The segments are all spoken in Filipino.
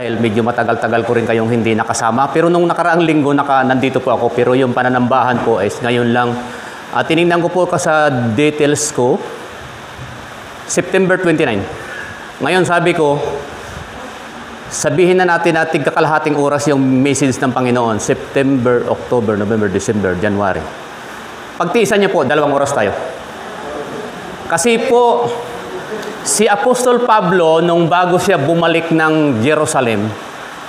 Dahil medyo matagal-tagal ko rin kayong hindi nakasama. Pero nung nakaraang linggo, nandito po ako. Pero yung pananambahan po is ngayon lang. Tinignan ko po sa details ko, September 29. Ngayon sabi ko, sabihin na natin kakalahating oras yung message ng Panginoon. September, October, November, December, January. Pagtiisan niyo po, 2 oras tayo. Kasi po, si Apostol Pablo, nung bago siya bumalik ng Jerusalem,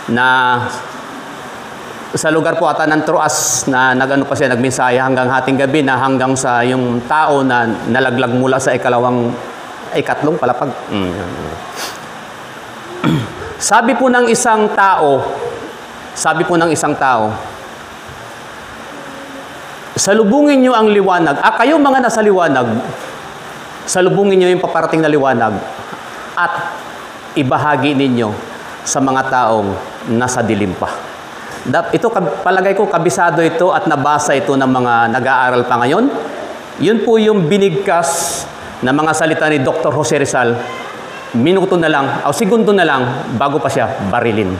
na sa lugar po ata ng Troas, na nagminsaya hanggang hating gabi, na hanggang sa yung tao na nalaglag mula sa ikatlong palapag. Sabi po ng isang tao, salubungin nyo ang liwanag. Kayo mga nasa liwanag, salubungin nyo yung paparating na liwanag at ibahagi ninyo sa mga taong nasa dilim pa. Ito, palagay ko, kabisado ito at nabasa ito ng mga nag-aaral pa ngayon. Yun po yung binigkas na mga salita ni Dr. Jose Rizal. Minuto na lang, o segundo na lang, bago pa siya barilin.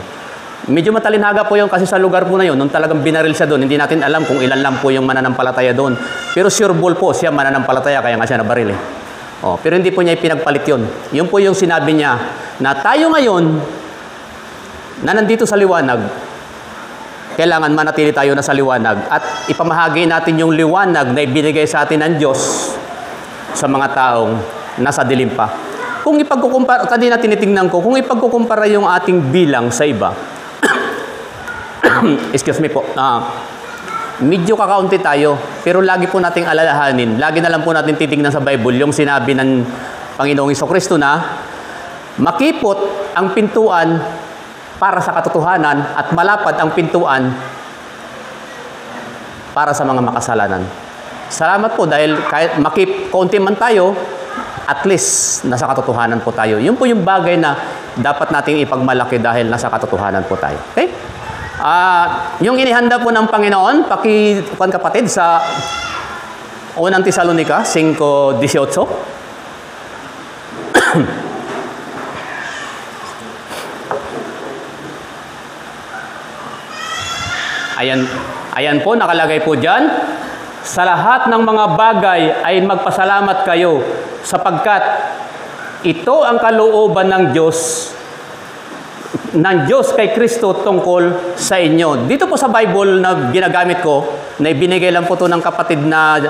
Medyo matalinhaga po yun kasi sa lugar po na yun, nung talagang binaril siya doon, hindi natin alam kung ilan lang po yung mananampalataya doon. Pero sure ball po, siya mananampalataya, kaya nga siya nabaril eh. Pero hindi po niya ipinagpalit yun. Yun po yung sinabi niya, na tayo ngayon, na nandito sa liwanag, kailangan manatili tayo na sa liwanag at ipamahagi natin yung liwanag na ibinigay sa atin ng Diyos sa mga taong nasa dilim pa. Kung ipagkukumpara, kanina tinitingnan ko, kung ipagkukumpara yung ating bilang sa iba, excuse me po, medyo kakaunti tayo, pero lagi po nating alalahanin, lagi na lang po natin titignan sa Bible, yung sinabi ng Panginoong Jesucristo na, makipot ang pintuan para sa katotohanan at malapad ang pintuan para sa mga makasalanan. Salamat po dahil kahit kaunti man tayo, at least nasa katotohanan po tayo. Yun po yung bagay na dapat nating ipagmalaki dahil nasa katotohanan po tayo. Okay? Yung inihanda po ng Panginoon, kapatid, sa unang Tesalonica 5:18. Ayan po, nakalagay po dyan. Sa lahat ng mga bagay ay magpasalamat kayo sapagkat ito ang kalooban ng Diyos kay Kristo tungkol sa inyo. Dito po sa Bible na ginagamit ko, na ibinigay lang po ito ng kapatid na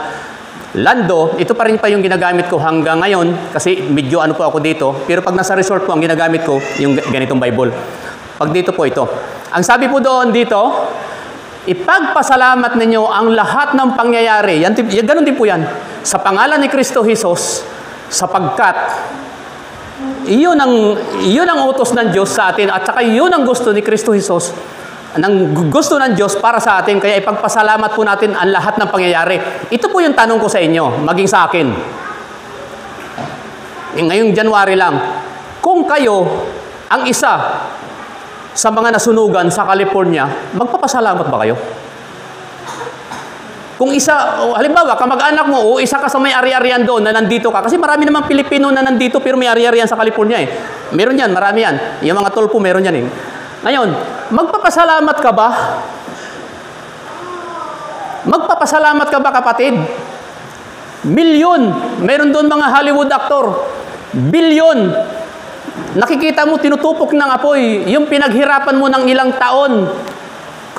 Lando, ito pa rin yung ginagamit ko hanggang ngayon kasi medyo po ako dito. Pero pag nasa resort po, ang ginagamit ko yung ganitong Bible. Pag dito po ito. Ang sabi po doon dito, ipagpasalamat ninyo ang lahat ng pangyayari. Ganun din po yan. Sa pangalan ni Kristo Jesus, sapagkat iyon ang utos ng Diyos sa atin at saka iyon ang gusto ni Kristo Jesus, ang gusto ng Diyos para sa atin. Kaya ipagpasalamat po natin ang lahat ng pangyayari. Ito po yung tanong ko sa inyo, maging sa akin. Ngayong January lang, kung kayo ang isa sa mga nasunugan sa California, magpapasalamat ba kayo? Kung halimbawa, kamag-anak mo, o isa ka sa may ari-arian doon na nandito ka, kasi marami namang Pilipino na nandito pero may ari-arian sa California eh. Meron yan, marami yan. Yung mga tolpo, meron yan eh. Ngayon, magpapasalamat ka ba? Magpapasalamat ka ba, kapatid? Milyon. Meron doon mga Hollywood actor. Bilyon. Nakikita mo, tinutupok ng apoy. Yung pinaghirapan mo ng ilang taon.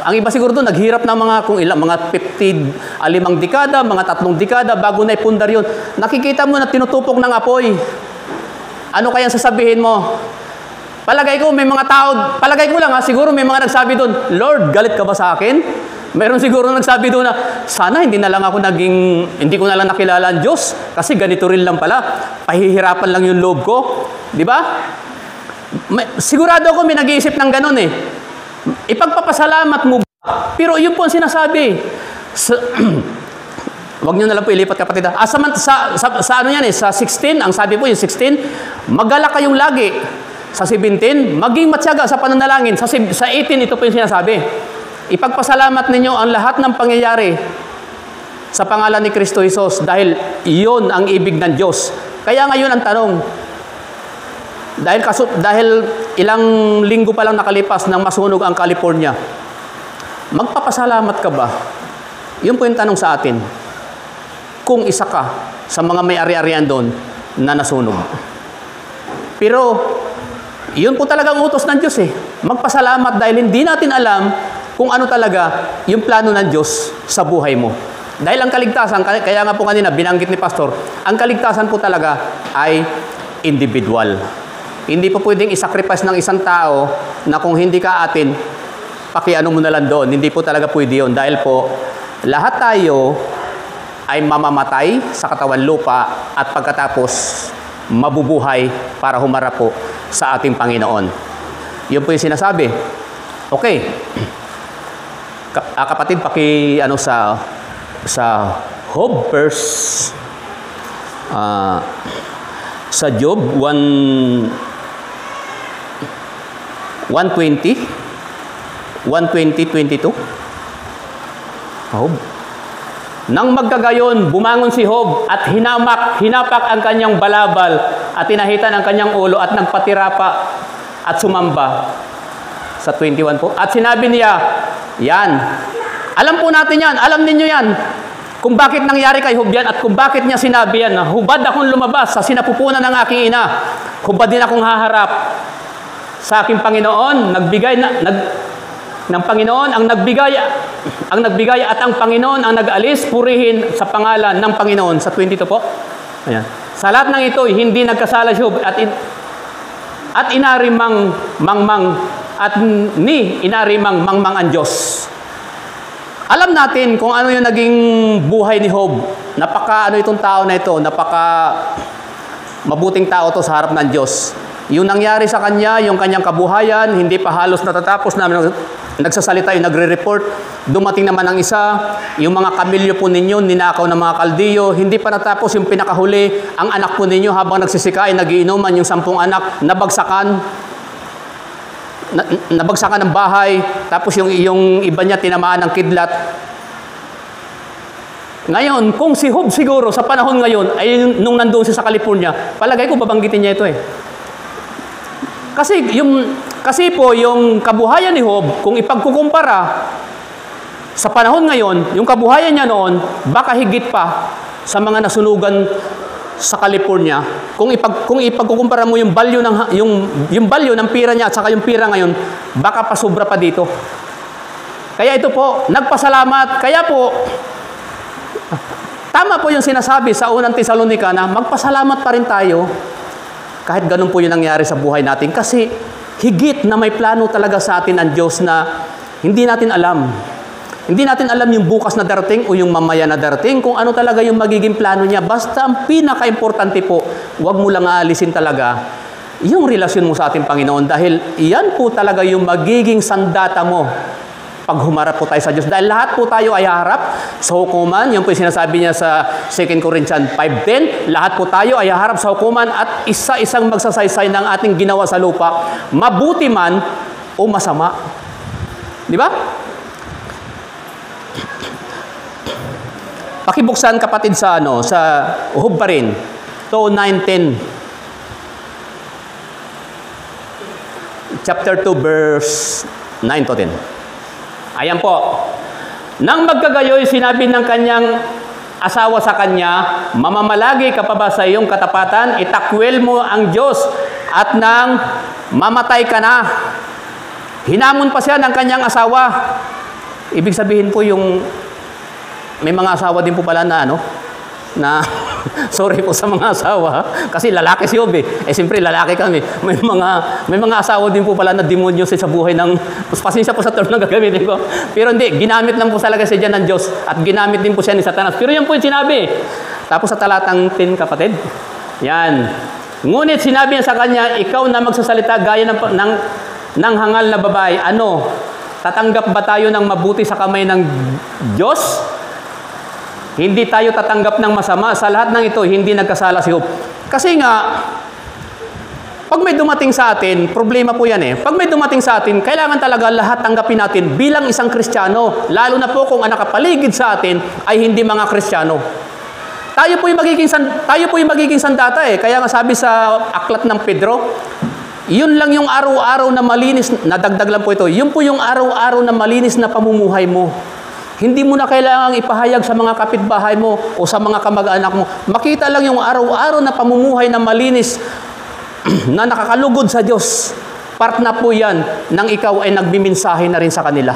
Ang iba siguro doon, naghirap ng mga 5 dekada, mga 3 dekada, bago na ipundar yun. Nakikita mo na tinutupok ng apoy. Ano kaya sasabihin mo? Palagay ko lang siguro may mga nagsabi doon, Lord, galit ka ba sa akin? Meron siguro nagsabi doon na, sana hindi ko na lang nakilala ang Diyos, kasi ganito rin lang pala. Pahihirapan lang yung loob ko. Di ba? Sigurado ako may nag-iisip ng ganun eh. Ipagpapasalamat mo ba? Pero yun po ang sinasabi. Huwag nyo na lang po ilipat, kapatid. Sa ano yan eh, sa 16, ang sabi po yung 16, magalak kayong lagi. Sa 17, maging matyaga sa pananalangin. Sa 18, ito po yung sinasabi. Ipagpasalamat ninyo ang lahat ng pangyayari sa pangalan ni Kristo Jesus dahil iyon ang ibig ng Diyos. Kaya ngayon ang tanong, dahil ilang linggo pa lang nakalipas nang masunog ang California. Magpapasalamat ka ba? Yun po yung tanong sa atin. Kung isa ka sa mga may ari-arian doon na nasunog. Pero, yun po talagang utos ng Diyos eh. Magpasalamat dahil hindi natin alam kung ano talaga yung plano ng Diyos sa buhay mo. Dahil ang kaligtasan, kaya nga po kanina binanggit ni Pastor, ang kaligtasan po talaga ay individual. Hindi po pwedeng isacrifice ng isang tao na kung hindi ka atin, pakiano mo na lang doon. Hindi po talaga pwede yun. Dahil po, lahat tayo ay mamamatay sa katawan lupa at pagkatapos mabubuhay para humarap po sa ating Panginoon. Yun po yung sinasabi. Okay. Kapatid, ano sa Job verse sa Job 1:20-22. Job. Nang magkagayon, bumangon si Job at hinapak ang kanyang balabal at tinahitan ang kanyang ulo at nagpatirapa at sumamba. Sa 21 po. At sinabi niya, yan. Alam po natin yan. Alam ninyo yan. Kung bakit nangyari kay Job yan at kung bakit niya sinabi yan. Hubad akong lumabas sa sinapupunan ng aking ina. Hubad din akong haharap sa aking Panginoon. Ng Panginoon ang nagbigay at ang Panginoon ang nag-alis, purihin sa pangalan ng Panginoon. Sa 22 po. Ayan. Sa lahat ng ito, hindi nagkasala si Job at inarimang mangmang at inarimang mangmang ang Diyos. Alam natin kung ano yung naging buhay ni Job. Itong tao na ito, mabuting tao to sa harap ng Diyos. Yung nangyari sa kanya, yung kanyang kabuhayan, hindi pa halos natatapos na nagsasalita yung nagre-report. Dumating naman ang isa, yung mga kamilyo po ninyo, ninakaw ng mga Kaldiyo, hindi pa natapos yung pinakahuli, ang anak po ninyo habang nagsisikay, nagiinuman yung 10 anak, nabagsakan ng bahay, tapos yung iba niya tinamaan ng kidlat. Ngayon, kung si Job siguro sa panahon ngayon, ay nung nandoon siya sa California, palagay ko babanggitin niya ito eh. Kasi po, yung kabuhayan ni Job, kung ipagkukumpara sa panahon ngayon, yung kabuhayan niya noon, baka higit pa sa mga nasunugan sa California. Kung ipagkukumpara mo yung value ng pira niya at saka yung pira ngayon, baka pa sobra pa dito. Kaya ito po, nagpasalamat. Kaya po, tama po yung sinasabi sa unang Tesalonica na magpasalamat pa rin tayo kahit ganun po yung nangyari sa buhay natin. Kasi higit na may plano talaga sa atin ang Diyos na hindi natin alam. Hindi natin alam yung bukas na darating o yung mamaya na darating, kung ano talaga yung magiging plano niya. Basta ang pinaka-importante po, huwag mo lang aalisin talaga yung relasyon mo sa ating Panginoon. Dahil yan po talaga yung magiging sandata mo pag humarap po tayo sa Diyos. Dahil lahat po tayo ay haharap sa hukuman. Yun po yung sinasabi niya sa 2 Corinthians 5:10. Lahat po tayo ay haharap sa hukuman at isa-isang magsasaysay ng ating ginawa sa lupa, mabuti man o masama. Di ba? Pakibuksan kapatid sa Job pa rin. To 9:10. Chapter 2 verse 9 to 10. Ayan po. Nang magkagayoy, sinabi ng kanyang asawa sa kanya, mamamalagi ka pa ba sa iyong katapatan? Itakwil mo ang Diyos at nang mamatay ka na. Hinamon pa siya ng kanyang asawa. Ibig sabihin po may mga asawa din po pala na sorry po sa mga asawa, kasi lalaki si Job eh. Siyempre lalaki kami. May mga asawa din po pala na demonyo sa buhay ng, pasensya po sa term na gagamitin ko. Pero hindi, ginamit lang po talaga siya dyan ng Diyos at ginamit din po siya ni Satanas. Pero yan po yung sinabi. Tapos sa talatang 10, kapatid, yan. Ngunit sinabi niya sa kanya, ikaw na magsasalita gaya ng hangal na babae, tatanggap ba tayo ng mabuti sa kamay ng Diyos? Hindi tayo tatanggap ng masama. Sa lahat ng ito, hindi nagkasala si Job. Kasi nga, pag may dumating sa atin, problema po yan eh. Pag may dumating sa atin, kailangan talaga lahat tanggapin natin bilang isang Kristiyano. Lalo na po kung ang nakapaligid sa atin ay hindi mga Kristiyano. Tayo po yung magiging sandata eh. Kaya nga sabi sa aklat ng Pedro, Yun lang yung araw-araw na malinis, nadagdag lang po ito, yun po yung araw-araw na malinis na pamumuhay mo. Hindi mo na kailangang ipahayag sa mga kapitbahay mo o sa mga kamag-anak mo. Makita lang yung araw-araw na pamumuhay na malinis na nakakalugod sa Diyos. Part na po yan nang ikaw ay nagbiminsahe na rin sa kanila.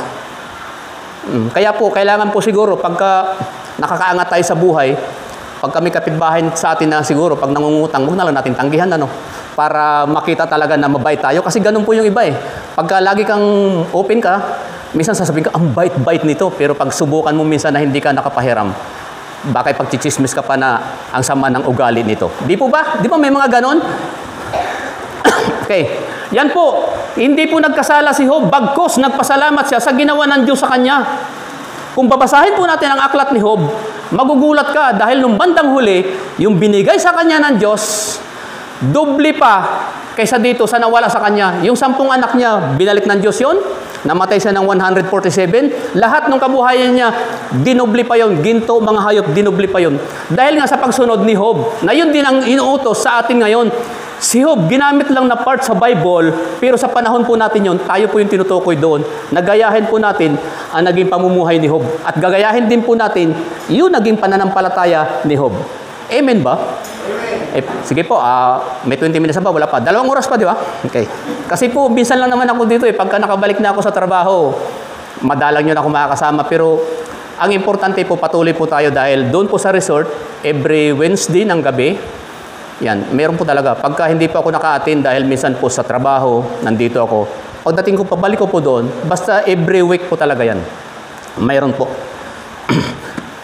Kaya po, kailangan po siguro pagka nakakaangat tayo sa buhay, pag kami kapitbahay sa atin na siguro, pag nangungutang, huwag na lang natin tanggihan, para makita talaga na mabait tayo. Kasi ganun po yung iba eh. Pagka lagi kang open ka, minsan sasabihin ka, ang bait-bait nito. Pero pag subukan mo minsan na hindi ka nakapahiram, baka pagchichismis ka pa na ang sama ng ugali nito. Di po ba? Di ba may mga ganun? Okay. Yan po. Hindi po nagkasala si Job. Bagkos, nagpasalamat siya sa ginawa ng Diyos sa kanya. Kung babasahin po natin ang aklat ni Job, magugulat ka dahil nung bandang huli, yung binigay sa kanya ng Diyos, doble pa kaysa dito sa nawala sa kanya. Yung 10 anak niya, binalik ng Diyos yun. Namatay siya ng 147. Lahat ng kabuhayan niya, dinubli pa yun. Ginto, mga hayop, dinubli pa yun. Dahil nga sa pagsunod ni Job, na yun din ang inuutos sa atin ngayon. Si Job, ginamit lang na part sa Bible, pero sa panahon po natin yun, tayo po yung tinutukoy doon. Nagayahin po natin ang naging pamumuhay ni Job. At gagayahin din po natin yung naging pananampalataya ni Job. Amen ba? Sige po, may 20 minutes pa, wala pa. 2 oras pa, di ba? Okay. Kasi po, minsan lang naman ako dito pagka nakabalik na ako sa trabaho, madalang nyo na ako makakasama. Pero, ang importante po, patuloy po tayo dahil doon po sa resort, every Wednesday ng gabi, yan, meron po talaga. Pagka hindi po ako naka-attend dahil minsan po sa trabaho, nandito ako, pagdating ko, pabalik ko po doon, basta every week po talaga yan. Mayroon po.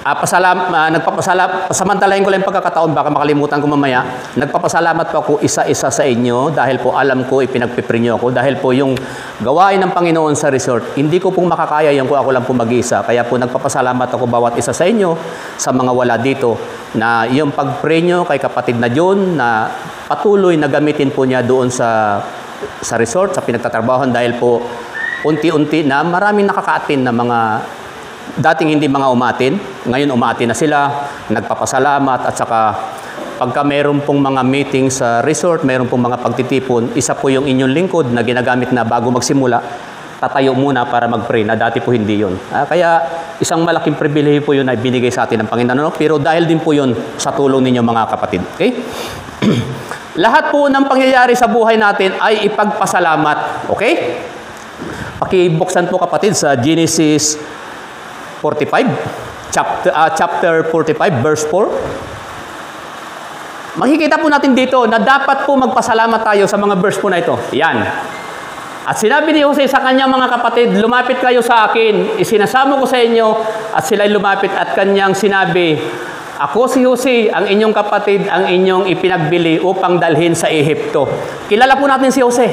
Pasamantalahin ko lang yung pagkakataon, baka makalimutan ko mamaya. Nagpapasalamat po ako isa-isa sa inyo dahil po alam ko ipinagpipre niyo ako. Dahil po yung gawain ng Panginoon sa resort, hindi ko pong makakaya yung kung ako lang po mag-iisa. Kaya po nagpapasalamat ako bawat isa sa inyo, sa mga wala dito, na yung pag-pray nyo kay kapatid na John, na patuloy na gamitin po niya doon sa resort, sa pinagtatrabahoan dahil po unti-unti na maraming nakaka-attend na mga dating hindi mga umatin, ngayon umatin na sila, nagpapasalamat at saka pagka meron pong mga meeting sa resort, meron pong mga pagtitipon, isa po yung inyong lingkod na ginagamit na bago magsimula, tatayo muna para mag-pray na dati po hindi yun. Kaya isang malaking pribilehiyo po yun ay binigay sa atin ng Panginoon, pero dahil din po yun sa tulong ninyo mga kapatid. Okay? Lahat po ng pangyayari sa buhay natin ay ipagpasalamat. Okay? Pakibuksan po kapatid sa Genesis 45, chapter 45, verse 4. Makikita po natin dito na dapat po magpasalamat tayo sa mga verse po na ito. Yan. At sinabi ni Jose sa kanyang mga kapatid, lumapit kayo sa akin, isinasamo ko sa inyo, at sila'y lumapit at kanyang sinabi, ako si Jose, ang inyong kapatid, ang inyong ipinagbili upang dalhin sa Ehipto. Kilala po natin si Jose.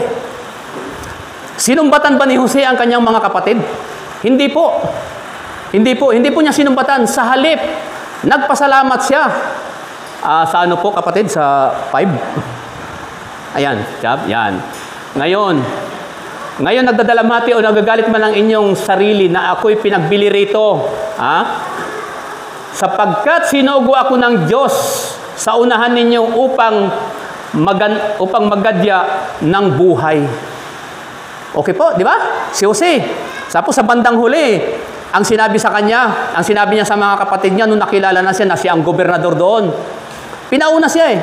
Sinumbatan ba ni Jose ang kanyang mga kapatid? Hindi po. Hindi po niya sinumbatan. Sa halip, nagpasalamat siya. Sa ano po kapatid? Sa 5? Ayan, yan. Ngayon nagdadalamhati o nagagalit man ang inyong sarili na ako'y pinagbili rito. Sapagkat sinugo ako ng Diyos sa unahan ninyo upang magadya ng buhay. Okay po, di ba? Si Jose. Tapos sa bandang huli, ang sinabi sa kanya, ang sinabi niya sa mga kapatid niya nung nakilala na siya na siya ang gobernador doon. Pinauna siya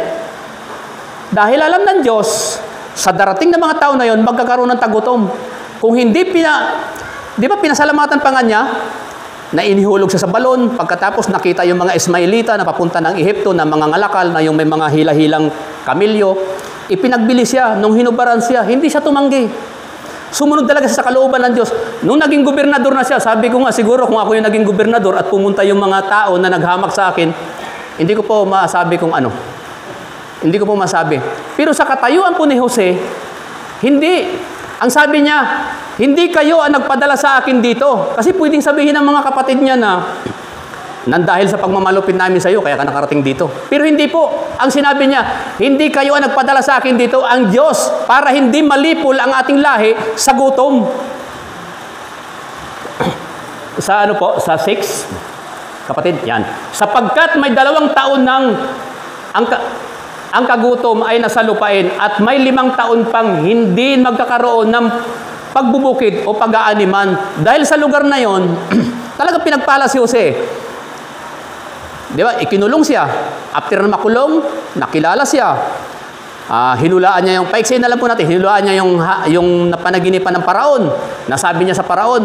Dahil alam ng Diyos, sa darating na mga tao na yon, magkakaroon ng tagutom. Kung hindi di ba pinasalamatan pa nga niya, na inihulog siya sa balon, pagkatapos nakita yung mga Ismailita na papunta ng Ehipto na mga ngalakal, na yung may mga hila-hilang kamilyo, ipinagbili siya, nung hinubaran siya, hindi siya tumanggi. Sumunod talaga sa kalooban ng Diyos. Nung naging gobernador na siya, sabi ko nga, siguro kung ako yung naging gobernador at pumunta yung mga tao na naghamak sa akin, hindi ko po masabi kung ano. Hindi ko po masabi. Pero sa katayuan po ni Jose, hindi. Ang sabi niya, hindi kayo ang nagpadala sa akin dito. Kasi pwedeng sabihin ng mga kapatid niya na dahil sa pagmamalupit namin sa iyo, kaya ka nakarating dito. Pero hindi po. Ang sinabi niya, hindi kayo ang nagpadala sa akin dito, ang Diyos, para hindi malipol ang ating lahi sa gutom. Sa ano po? Sa 6? Kapatid, yan. Sapagkat may 2 taon ang kagutom ay nasa lupain at may 5 taon pang hindi magkakaroon ng pagbubukid o pag-aaniman. Dahil sa lugar na yon, talagang pinagpala si Jose. Di ba? Ikinulong siya. After na makulong, nakilala siya. Hinulaan niya yung, paiksin na lang po natin, hinulaan niya yung napanaginipan ng paraon. Nasabi niya sa paraon,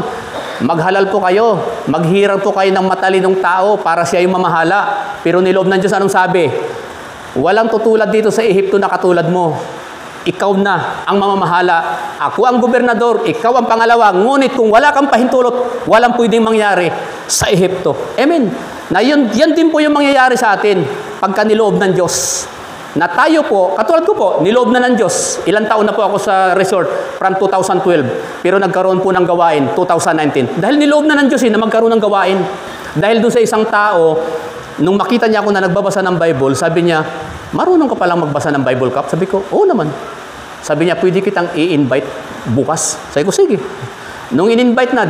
maghalal po kayo, maghirang po kayo ng matalinong tao para siya yung mamahala. Pero niloob ng Diyos, anong sabi? Walang tutulad dito sa Ehipto na katulad mo. Ikaw na ang mamamahala. Ako ang gobernador, ikaw ang pangalawa. Ngunit kung wala kang pahintulot, walang pwedeng mangyari sa Ehipto. Amen. Na yan din po yung mangyayari sa atin pagka niloob ng Diyos. Na tayo po, katulad ko po, niloob na ng Diyos. Ilang taon na po ako sa resort from 2012. Pero nagkaroon po ng gawain 2019. Dahil niloob na ng Diyos na magkaroon ng gawain. Dahil doon sa isang tao, nung makita niya ako na nagbabasa ng Bible, sabi niya, marunong ka palang magbasa ng Bible Cup? Sabi ko, oo naman. Sabi niya, pwede kitang i-invite bukas. Sabi ko, sige. Nung in-invite na,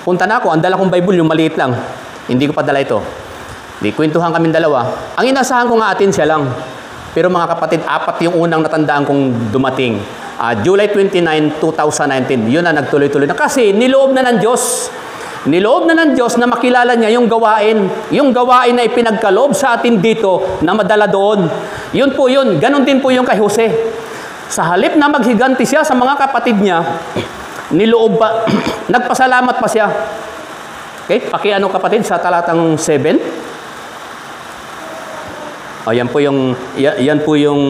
punta na ako. Ang dala kong Bible, yung maliit lang. Hindi ko pa dala ito. Kwentuhan kaming dalawa. Ang inasahan ko nga atin siya lang. Pero mga kapatid, 4 yung unang natandaan kong dumating. July 29, 2019. Yun na nagtuloy-tuloy na. Kasi niloob na ng Diyos. Niloob na ng Diyos na makilala niya yung gawain. Yung gawain na ipinagkaloob sa atin dito na madala doon. Yun po yun. Ganon din po yung kay Jose. Sa halip na maghiganti siya sa mga kapatid niya, niloob pa, nagpasalamat pa siya. Okay? Pakiano kapatid sa talatang 7. Yan po yung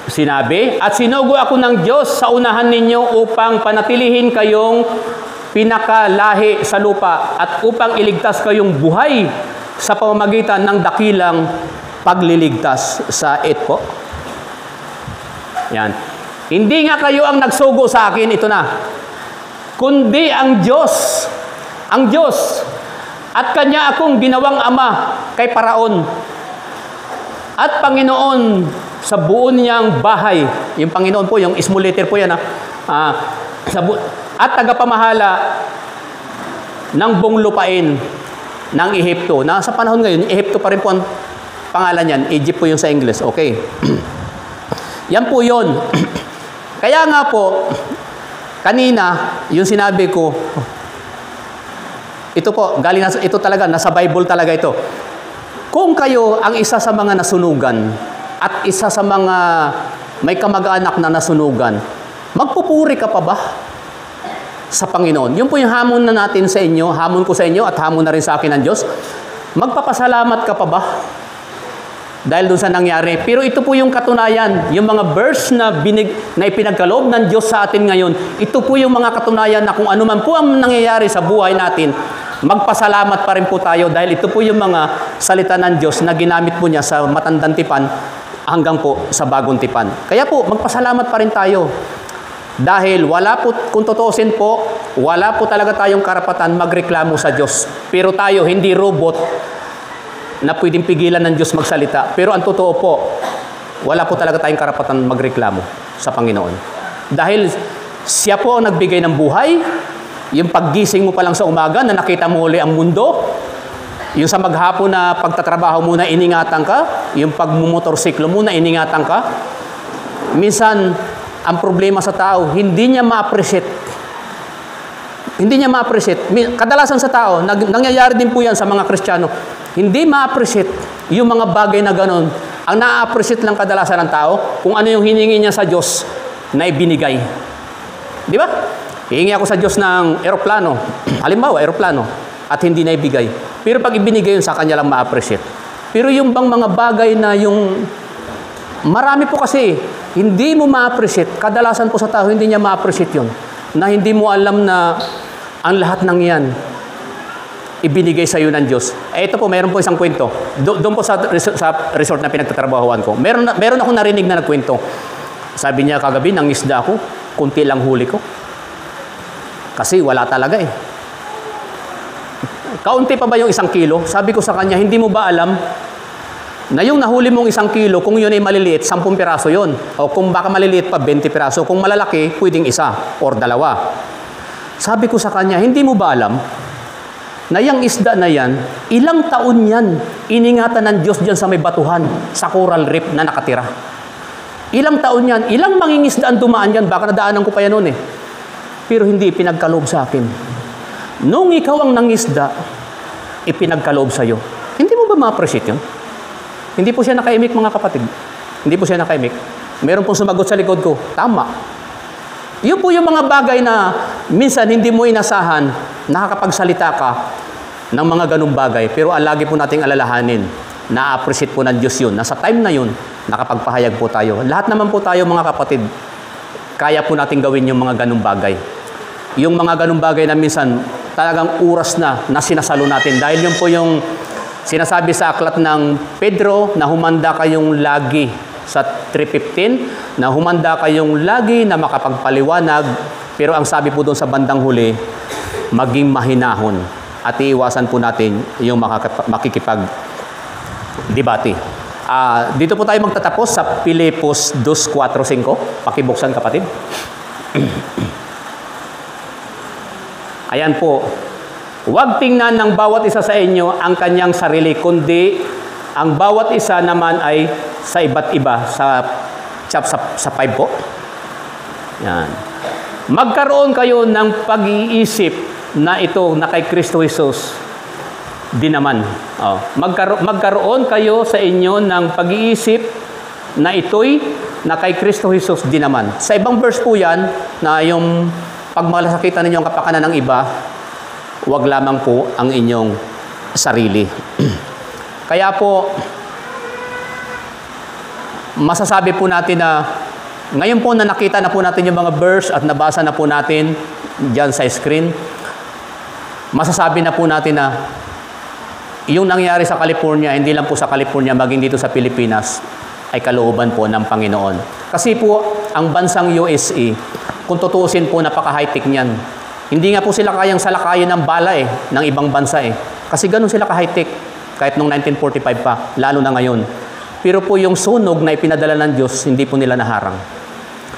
sinabi. At sinugo ako ng Diyos sa unahan ninyo upang panatilihin kayong pinakalahi sa lupa at upang iligtas kayong buhay sa pamamagitan ng dakilang pagliligtas sa po. Yan. Hindi nga kayo ang nagsugo sa akin, ito na. Kundi ang Diyos. Ang Diyos. At Kanya akong ginawang ama kay Paraon. At Panginoon sa buo niyang bahay. Yung Panginoon po, yung small letter po yan. At tagapamahala ng buong lupain ng Ehipto. Na sa panahon ngayon, Ehipto pa rin po ang pangalan yan. Egypt po yung sa English. Okay. Yan po yun. Kaya nga po, kanina, yung sinabi ko, ito po, ito talaga, nasa Bible talaga ito. Kung kayo ang isa sa mga nasunugan at isa sa mga may kamag-anak na nasunugan, magpupuri ka pa ba sa Panginoon? Yun po yung hamon na natin sa inyo, hamon ko sa inyo at hamon na rin sa akin ng Diyos. Magpapasalamat ka pa ba dahil doon sa nangyari? Pero ito po yung katunayan, yung mga verse na ipinagkaloob ng Diyos sa atin ngayon, ito po yung mga katunayan na kung ano man po ang nangyayari sa buhay natin, magpasalamat pa rin po tayo dahil ito po yung mga salita ng Diyos na ginamit po niya sa matandang tipan hanggang po sa bagong tipan. Kaya po, magpasalamat pa rin tayo. Dahil wala po, kung tutuusin po, wala po talaga tayong karapatan magreklamo sa Diyos. Pero tayo, hindi robot na pwedeng pigilan ng Diyos magsalita. Pero ang totoo po, wala po talaga tayong karapatan magreklamo sa Panginoon. Dahil siya po ang nagbigay ng buhay. Yung paggising mo pa lang sa umaga na nakita mo uli ang mundo, yung sa maghapon na pagtatrabaho mo na iningatan ka, yung pagmumotorsiklo mo na iningatan ka. Minsan, ang problema sa tao, hindi niya ma-appreciate. Hindi niya ma-appreciate. Kadalasan sa tao, nangyayari din po yan sa mga Kristiyano, hindi ma-appreciate yung mga bagay na ganon. Ang na-appreciate lang kadalasan ng tao, kung ano yung hiningi niya sa Diyos na ibinigay. Di ba? Hihingi ako sa Diyos ng eroplano. Halimbawa, eroplano. At hindi na ibigay. Pero pag ibinigay yun, sa kanya lang ma-appreciate. Pero yung bang mga bagay na yung... Marami po kasi, hindi mo ma-appreciate. Kadalasan po sa tao, hindi niya ma-appreciate yun. Na hindi mo alam na ang lahat ng yan, ibinigay sa iyo ng Diyos. Ito po, meron po isang kwento. Doon po sa resort na pinagtatrabahuan ko. Meron akong narinig na nagkwento. Sabi niya kagabi, nangisda ako. Kunti lang huli ko. Kasi wala talaga eh. Kaunti pa ba yung 1 kilo? Sabi ko sa kanya, hindi mo ba alam na yung nahuli mong 1 kilo, kung yun ay maliliit, 10 piraso yun. O kung baka maliliit pa, 20 piraso. Kung malalaki, pwedeng 1 or 2. Sabi ko sa kanya, hindi mo ba alam na yung isda na yan, ilang taon yan iningatan ng Diyos dyan sa may batuhan, sa coral reef na nakatira. Ilang taon yan, ilang mangingisda ang dumaan yan, baka nadaanan ko pa yan noon eh. Pero hindi pinagkaloob sa akin. Nung ikaw ang nangisda, ipinagkaloob sa'yo. Hindi mo ba ma-appreciate yun? Hindi po siya nakaimik, mga kapatid. Hindi po siya nakaimik. Meron pong sumagot sa likod ko, tama. Yun po yung mga bagay na minsan hindi mo inasahan, nakakapagsalita ka ng mga ganung bagay. Pero lagi po nating alalahanin, na-appreciate po ng Diyos yun. Nasa time na yun, nakapagpahayag po tayo. Lahat naman po tayo, mga kapatid, kaya po nating gawin yung mga ganung bagay. Yung mga ganung bagay na minsan, talagang oras na sinasalo natin. Dahil yun po yung sinasabi sa aklat ng Pedro na humanda kayong lagi sa 3:15, na humanda kayong lagi na makapagpaliwanag, pero ang sabi po doon sa bandang huli, maging mahinahon at iiwasan po natin yung makikipag-debate. Dito po tayo magtatapos sa Filipos 2:4-5. Pakibuksan, kapatid. Ayan po. Huwag tingnan ng bawat isa sa inyo ang kanyang sarili, kundi ang bawat isa naman ay sa iba't iba. Sa 5 po. Yan. Magkaroon kayo ng pag-iisip na ito na kay Kristo Jesus din naman. Magkaroon kayo sa inyo ng pag-iisip na ito'y na kay Kristo Jesus din naman. Sa ibang verse po yan, na yung pag malasakitan ninyo ang kapakanan ng iba, huwag lamang po ang inyong sarili. Kaya po, masasabi po natin na ngayon po na nakita na po natin yung mga verse at nabasa na po natin dyan sa screen, masasabi na po natin na yung nangyari sa California, hindi lang po sa California, maging dito sa Pilipinas, ay kalooban po ng Panginoon. Kasi po, ang bansang USA, kung tutuusin po, napaka-high-tech niyan. Hindi nga po sila kayang salakayin ng bala ng ibang bansa Kasi ganun sila ka-high-tech, kahit noong 1945 pa, lalo na ngayon. Pero po yung sunog na ipinadala ng Diyos, hindi po nila naharang.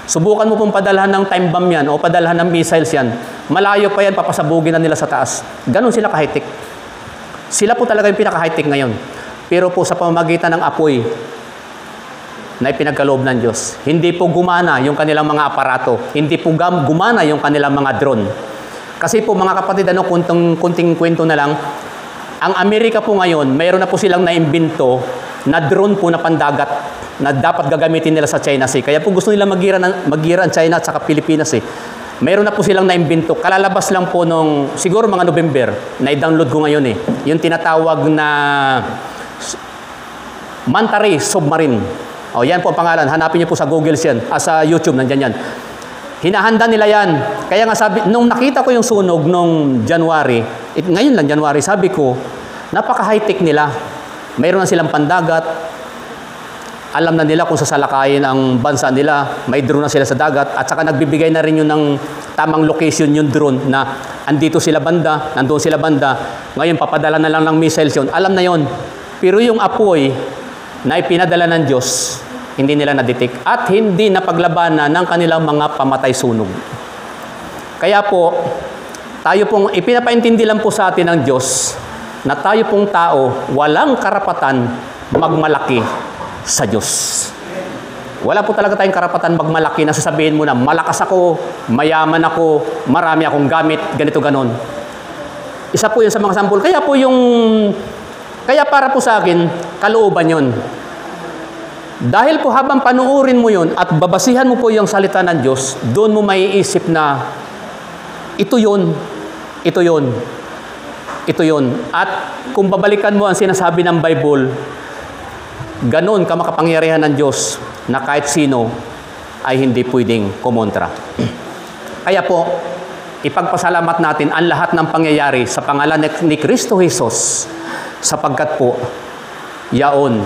Subukan mo pong padalhan ng time bomb yan, o padalhan ng missiles yan. Malayo pa yan, papasabugin na nila sa taas. Ganun sila ka-high-tech. Sila po talaga yung pinaka-high-tech ngayon. Pero po sa pamamagitan ng apoy na ipinagkaloob ng Diyos, hindi po gumana yung kanilang mga aparato. Hindi po gumana yung kanilang mga drone. Kasi po, mga kapatid, kunting kwento na lang, ang Amerika po ngayon, mayroon na po silang naimbento na drone po na pandagat na dapat gagamitin nila sa China Sea. Kaya po gusto nila magira ang China at saka Pilipinas Mayroon na po silang naimbento. Kalalabas lang po nung, siguro mga November, na-download ko ngayon yung tinatawag na Manta Ray Submarine. Yan po ang pangalan. Hanapin niyo po sa Google yan. Sa YouTube, nandyan yan. Hinahanda nila yan. Kaya nga sabi, nung nakita ko yung sunog nung January, ngayon lang January, sabi ko, napaka-high-tech nila. Mayroon na silang pandagat. Alam na nila kung sasalakayin ang bansa nila. May drone na sila sa dagat. At saka nagbibigay na rin yun ng tamang location yung drone na andito sila banda, nandoon sila banda. Ngayon, papadala na lang ng missiles yun. Alam na yun. Pero yung apoy na ipinadala ng Diyos, hindi nila na-detect at hindi napaglabanan ng kanilang mga pamatay sunog. Kaya po, tayo pong, ipinapaintindi lang po sa atin ng Diyos na tayo pong tao, walang karapatan magmalaki sa Diyos. Wala po talaga tayong karapatan magmalaki na sasabihin mo na malakas ako, mayaman ako, marami akong gamit, ganito ganon. Isa po yun sa mga sampol. Kaya para po sa akin, kalooban yun. Dahil po habang panuorin mo yun at babasihan mo po yung salita ng Diyos, doon mo maiisip na ito yun, ito yun, ito yun. At kung babalikan mo ang sinasabi ng Bible, ganon ka makapangyarihan ng Diyos na kahit sino ay hindi pwedeng kumontra. Kaya po, ipagpasalamat natin ang lahat ng pangyayari sa pangalan ni Kristo Jesus, sapagkat po, yaon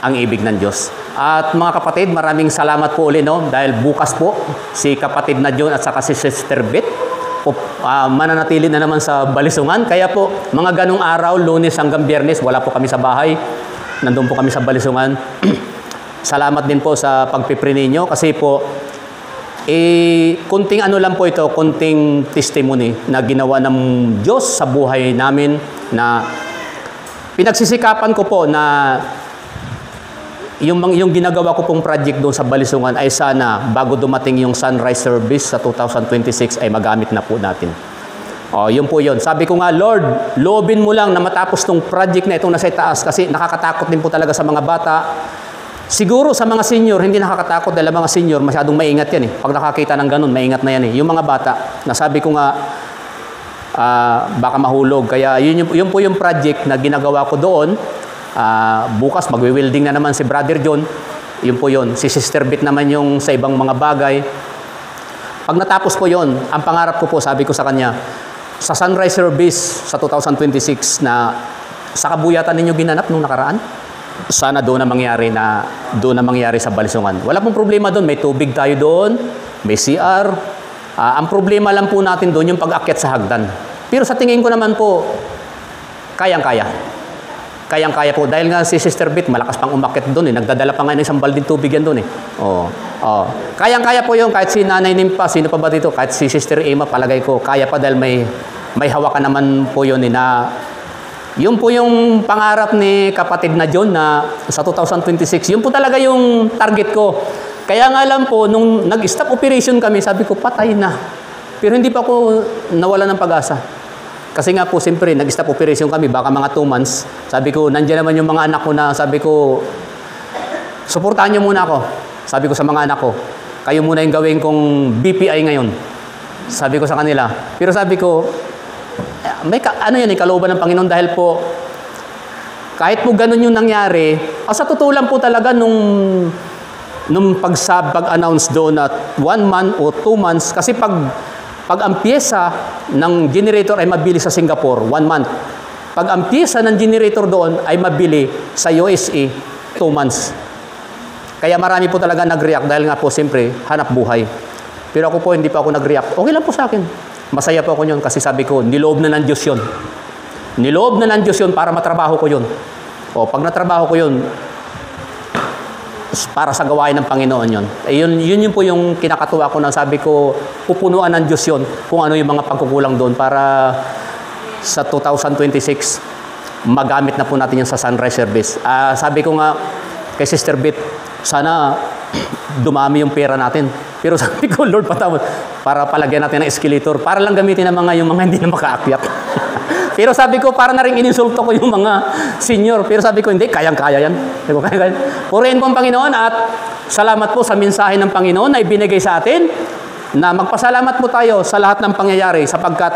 ang ibig ng Diyos. At mga kapatid, maraming salamat po ulit, dahil bukas po, si kapatid na John at saka si Sister Beth, mananatili na naman sa Balisungan. Kaya po, mga ganong araw, Lunes hanggang Biyernes, wala po kami sa bahay. Nandun po kami sa Balisungan. Salamat din po sa pagpipre ninyo kasi po, Kunting ano lang po ito, kunting testimony na ginawa ng Diyos sa buhay namin na pinagsisikapan ko po na yung ginagawa ko pong project doon sa Balisungan ay sana bago dumating yung sunrise service sa 2026 ay magamit na po natin. Yun po yun. Sabi ko nga, Lord, loobin mo lang na matapos tong project na itong nasa itaas kasi nakakatakot din po talaga sa mga bata. Siguro sa mga senior, hindi nakakatakot dahil mga senior, masyadong maingat yan eh. Pag nakakita ng ganun, maingat na yan eh. Yung mga bata, nasabi ko nga, baka mahulog. Kaya yun po yung project na ginagawa ko doon. Bukas, magwi-welding na naman si Brother John. Yun po yun. Si Sister Bit naman yung sa ibang mga bagay. Pag natapos po yun, ang pangarap ko po, sabi ko sa kanya, sa sunrise service sa 2026 na sa kabuyatan ninyo ginanap nung nakaraan, sana doon na mangyari sa Balisungan. Wala pong problema doon, may tubig tayo doon, may CR. Ang problema lang po natin doon yung pag-akyat sa hagdan. Pero sa tingin ko naman po, kayang-kaya. Kayang-kaya po. Dahil nga si Sister Bit, malakas pang umakyat doon eh. Nagdadala pa nga ng isang balding tubig yan doon eh. Kayang-kaya po yung kahit si Nanay Nimpa, sino pa ba dito? Kahit si Sister Emma, palagay ko, kaya pa dahil may hawakan naman po yun eh na yun po yung pangarap ni kapatid na John na sa 2026. Yun po talaga yung target ko. Kaya nga lang po, nung nag-stop operation kami, sabi ko, patay na. Pero hindi pa ako nawala ng pag-asa. Kasi nga po, siyempre, nag-stop operation kami, baka mga 2 months. Sabi ko, nandiyan naman yung mga anak ko na, sabi ko, suportahan niyo muna ako. Sabi ko sa mga anak ko, kayo muna yung gawin kong BPI ngayon. Sabi ko sa kanila. Pero sabi ko, kalooban ng Panginoon dahil po, kahit po ganun yung nangyari, sa totoo lang po talaga nung pag-announce doon at 1 month o 2 months, kasi pag ang pyesa ng generator ay mabili sa Singapore, 1 month. Pag ang pyesa ng generator doon ay mabili sa USA, 2 months. Kaya marami po talaga nag-react dahil nga po siyempre hanap buhay. Pero ako po hindi pa ako nag-react. Okay lang po sa akin. Masaya po ako yun kasi sabi ko, niloob na ng Diyos yun. Niloob na ng Diyos yun para matrabaho ko yun. Pag natrabaho ko yun, para sa gawain ng Panginoon yun. Yun po yung kinakatuwa ko na sabi ko, pupunuan ng Diyos yun kung ano yung mga pagkukulang doon para sa 2026, magamit na po natin yun sa sunrise service. Sabi ko nga kay Sister Bit, sana dumami yung pera natin. Pero sabi ko, Lord, patawad, para palagyan natin ng escalator, para lang gamitin ng yung mga hindi na makaakyat. Pero sabi ko, para na rin ininsulto ko yung mga senior. Pero sabi ko, hindi, kayang-kaya yan. Sabi ko, kaya-kaya. Purihin po ang Panginoon at salamat po sa mensahe ng Panginoon na ibinigay sa atin na magpasalamat po tayo sa lahat ng pangyayari sapagkat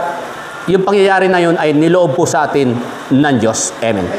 yung pangyayari na yun ay niloob po sa atin ng Diyos. Amen.